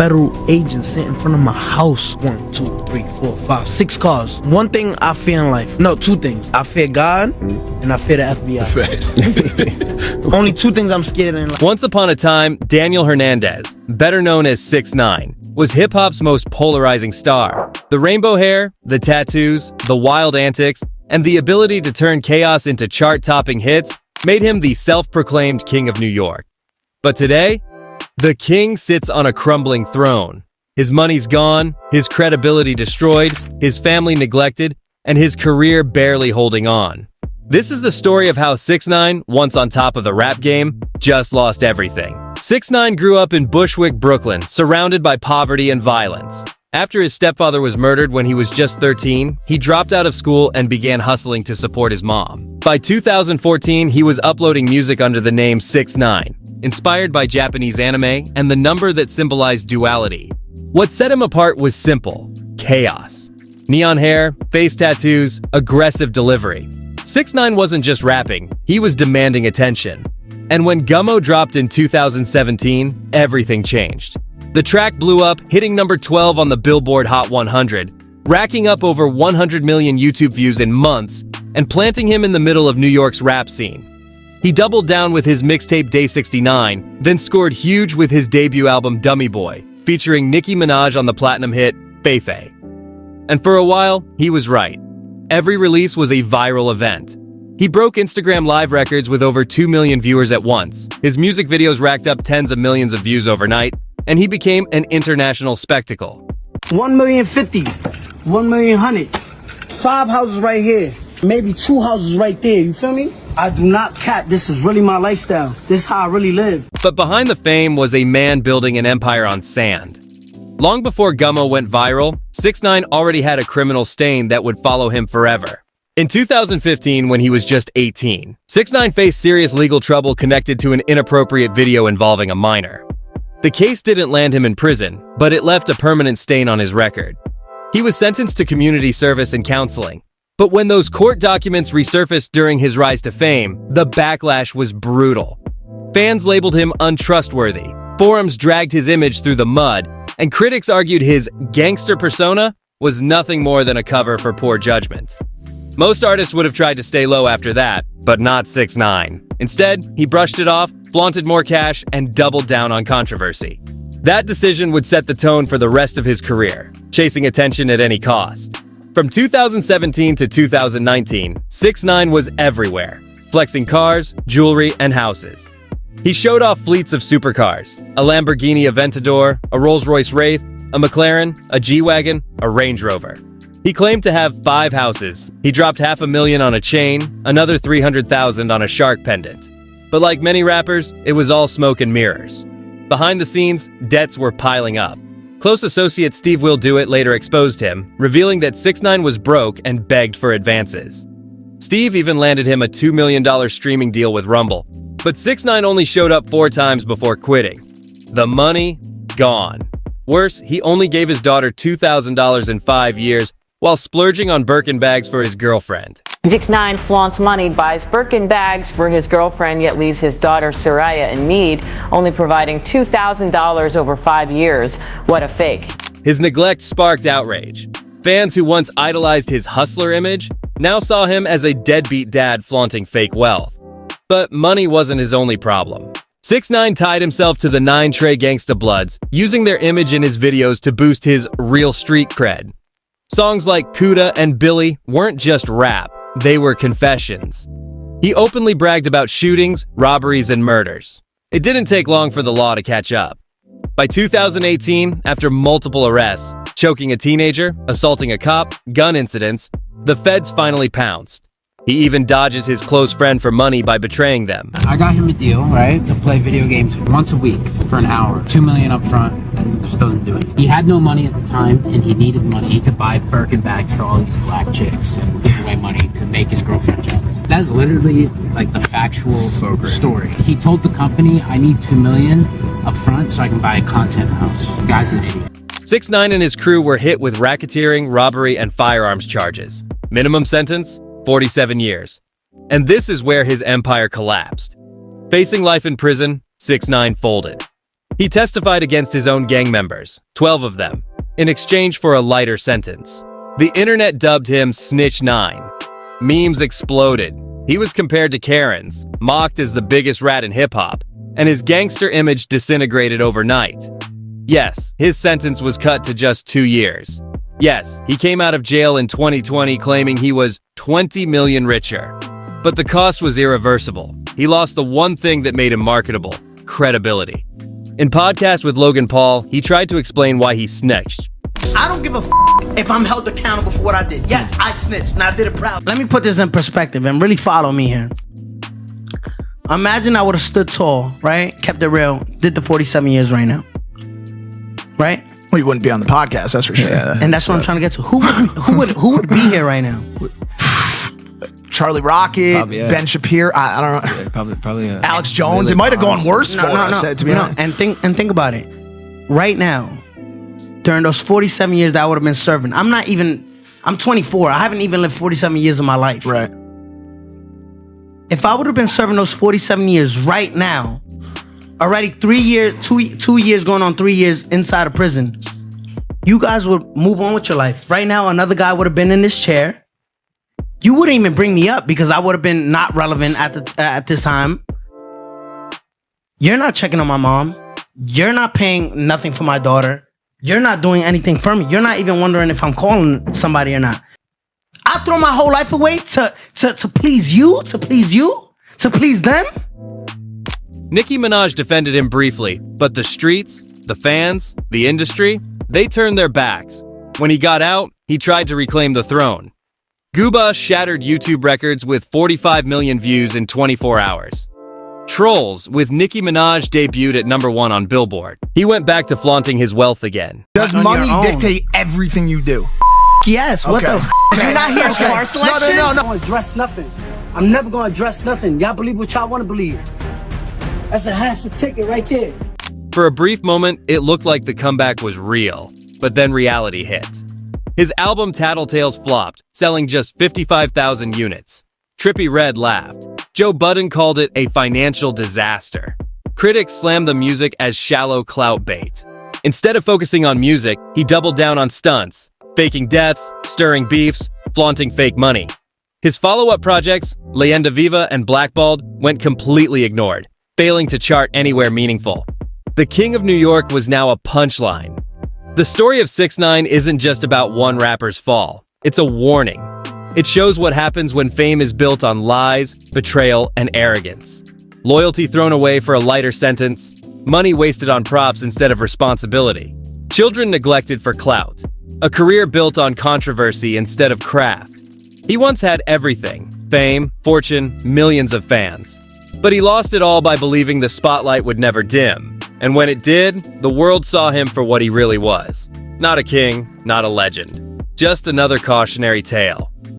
federal agents sit in front of my house. 1, 2, 3, 4, 5, 6 cars. One thing I fear in life. No, 2 things. I fear God and I fear the FBI. Only 2 things I'm scared in life. Once upon a time, Daniel Hernandez, better known as 6ix9ine, was hip-hop's most polarizing star. The rainbow hair, the tattoos, the wild antics, and the ability to turn chaos into chart-topping hits made him the self-proclaimed king of New York. But today, the king sits on a crumbling throne. His money's gone, his credibility destroyed, his family neglected, and his career barely holding on. This is the story of how 6ix9ine, once on top of the rap game, just lost everything. 6ix9ine grew up in Bushwick, Brooklyn, surrounded by poverty and violence. After his stepfather was murdered when he was just 13, he dropped out of school and began hustling to support his mom. By 2014, he was uploading music under the name 6ix9ine, inspired by Japanese anime and the number that symbolized duality. What set him apart was simple: chaos. Neon hair, face tattoos, aggressive delivery. 6ix9ine wasn't just rapping, he was demanding attention. And when Gummo dropped in 2017, everything changed. The track blew up, hitting number 12 on the Billboard Hot 100, racking up over 100 million YouTube views in months, and planting him in the middle of New York's rap scene. He doubled down with his mixtape Day 69, then scored huge with his debut album Dummy Boy, featuring Nicki Minaj on the platinum hit Fei Fei. And for a while, he was right. Every release was a viral event. He broke Instagram Live records with over 2 million viewers at once. His music videos racked up tens of millions of views overnight, and he became an international spectacle. 1,050,000, 1,100,000. 5 houses right here, maybe 2 houses right there, you feel me? I do not cap, this is really my lifestyle. This is how I really live. But behind the fame was a man building an empire on sand. Long before Gummo went viral, 6ix9ine already had a criminal stain that would follow him forever. In 2015, when he was just 18, 6ix9ine faced serious legal trouble connected to an inappropriate video involving a minor. The case didn't land him in prison, but it left a permanent stain on his record. He was sentenced to community service and counseling. But when those court documents resurfaced during his rise to fame, the backlash was brutal. Fans labeled him untrustworthy, forums dragged his image through the mud, and critics argued his gangster persona was nothing more than a cover for poor judgment. Most artists would have tried to stay low after that, but not 6ix9ine. Instead, he brushed it off, flaunted more cash, and doubled down on controversy. That decision would set the tone for the rest of his career, chasing attention at any cost. From 2017 to 2019, 6ix9ine was everywhere, flexing cars, jewelry, and houses. He showed off fleets of supercars: a Lamborghini Aventador, a Rolls-Royce Wraith, a McLaren, a G-Wagon, a Range Rover. He claimed to have 5 houses. He dropped $500,000 on a chain, another $300,000 on a shark pendant. But like many rappers, it was all smoke and mirrors. Behind the scenes, debts were piling up. Close associate Steve Will Do It later exposed him, revealing that 6ix9ine was broke and begged for advances. Steve even landed him a $2 million streaming deal with Rumble, but 6ix9ine only showed up 4 times before quitting. The money, gone. Worse, he only gave his daughter $2,000 in 5 years while splurging on Birkin bags for his girlfriend. 6ix9ine flaunts money, buys Birkin bags for his girlfriend, yet leaves his daughter Soraya in need, only providing $2,000 over 5 years. What a fake. His neglect sparked outrage. Fans who once idolized his hustler image now saw him as a deadbeat dad flaunting fake wealth. But money wasn't his only problem. 6ix9ine tied himself to the 9 Trey Gangsta Bloods, using their image in his videos to boost his real street cred. Songs like Kuda and Billy weren't just rap, they were confessions. He openly bragged about shootings, robberies, and murders. It didn't take long for the law to catch up. By 2018, after multiple arrests, choking a teenager, assaulting a cop, gun incidents, the feds finally pounced. He even dodges his close friend for money by betraying them. I got him a deal, right, to play video games once a week for an hour. $2 million up front, and just doesn't do it. He had no money at the time, and he needed money to buy Birkin bags for all these black chicks and give away money to make his girlfriend jealous. That's literally like the factual story. He told the company, I need $2 million up front so I can buy a content house. The guy's an idiot. 6ix9ine and his crew were hit with racketeering, robbery, and firearms charges. Minimum sentence? 47 years. And this is where his empire collapsed. Facing life in prison, 6ix9ine folded. He testified against his own gang members, 12 of them, in exchange for a lighter sentence. The internet dubbed him 6ix9ine. Memes exploded. He was compared to Karens, mocked as the biggest rat in hip-hop, and his gangster image disintegrated overnight. Yes, his sentence was cut to just 2 years. Yes, he came out of jail in 2020 claiming he was 20 million richer. But the cost was irreversible. He lost the one thing that made him marketable: credibility. In Podcast with Logan Paul, he tried to explain why he snitched. I don't give a if I'm held accountable for what I did. Yes, I snitched, and I did it proud. Let me put this in perspective and really follow me here. Imagine I would have stood tall, right? Kept it real, did the 47 years right now. Right? Well, you wouldn't be on the podcast, that's for sure. Yeah, and that's what I'm trying to get to. Who would be here right now? Charlie Rocket, Probably, yeah. Ben Shapiro, I don't know. Yeah, probably. Alex Jones. It might have gone worse for us, to be honest. And think about it. Right now, during those 47 years that I would have been serving, I'm 24. I haven't even lived 47 years of my life. Right. If I would have been serving those 47 years right now, already 3 years, 2 years going on 3 years inside of prison, you guys would move on with your life. Right now, another guy would have been in this chair. You wouldn't even bring me up because I would have been not relevant at this time. You're not checking on my mom. You're not paying nothing for my daughter. You're not doing anything for me. You're not even wondering if I'm calling somebody or not. I throw my whole life away to please you, to please them. Nicki Minaj defended him briefly, but the streets, the fans, the industry, they turned their backs. When he got out, he tried to reclaim the throne. Gooba shattered YouTube records with 45 million views in 24 hours. Trolls with Nicki Minaj debuted at #1 on Billboard. He went back to flaunting his wealth again. Does money dictate everything you do? Yes, what the Okay. You're not here for our selection? No. I'm not gonna address nothing. I'm never gonna address nothing. Y'all believe what y'all wanna believe. That's a half a ticket right there. For a brief moment, it looked like the comeback was real, but then reality hit. His album Tattletales flopped, selling just 55,000 units. Trippie Redd laughed. Joe Budden called it a financial disaster. Critics slammed the music as shallow clout bait. Instead of focusing on music, he doubled down on stunts, faking deaths, stirring beefs, flaunting fake money. His follow-up projects, Leyenda Viva and Blackballed, went completely ignored, failing to chart anywhere meaningful. The King of New York was now a punchline. The story of 6ix9ine isn't just about one rapper's fall. It's a warning. It shows what happens when fame is built on lies, betrayal, and arrogance. Loyalty thrown away for a lighter sentence, money wasted on props instead of responsibility, children neglected for clout, a career built on controversy instead of craft. He once had everything: fame, fortune, millions of fans. But he lost it all by believing the spotlight would never dim. And when it did, the world saw him for what he really was. Not a king, not a legend. Just another cautionary tale.